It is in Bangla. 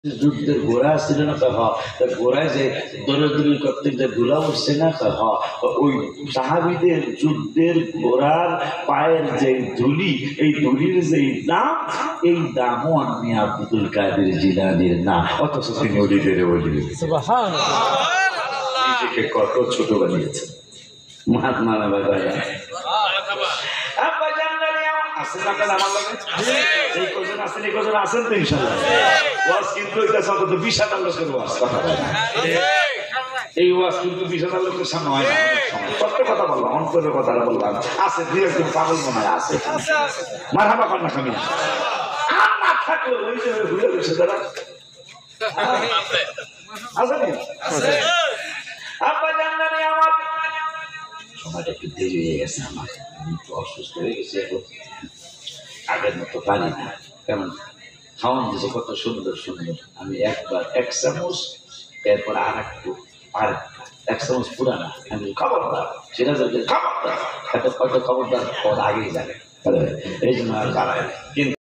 যুদ্ধের ঘোড়া ছিল না ঘোড়ায় যে দৌড়াদৌড়ি করতে যে ধুলা উঠছে না ওই সাহাবীদের যুদ্ধের ঘোড়ার পায়ের যে ধুলি এই ধুলির যে দাম এই দামও আমি আব্দুল কাদের জিলানীর না অথচ তিনি অলিদের অলি নিজেকে কত ছোট বানিয়েছে মহাত্মা এই ওয়াজ কিন্তু 20,000 লোকের সামনে হয় না। সত্য কথা বললাম, অন্তরের কথা বললাম। আছে দুই একজন পাগল মনে হয় আছে, মারহাবা কর না খামি আর না থাকলে ওই যে ঘুরে গেছে তারা আছে আব্বা জানলানি আমার সময়টা একটু দেরি হয়ে গেছে, আমার একটু অসুস্থ হয়ে গেছে, আগের মতো পারি না। কেমন খাওয়ান দিয়েছে কত সুন্দর সুন্দর, আমি একবার এক চামচ এরপর আর এক চামচ পুরানা আমি খবরদার সেটা খবরদার খবরদার আগেই যাবে এই জন্য আর বাড়ায়। কিন্তু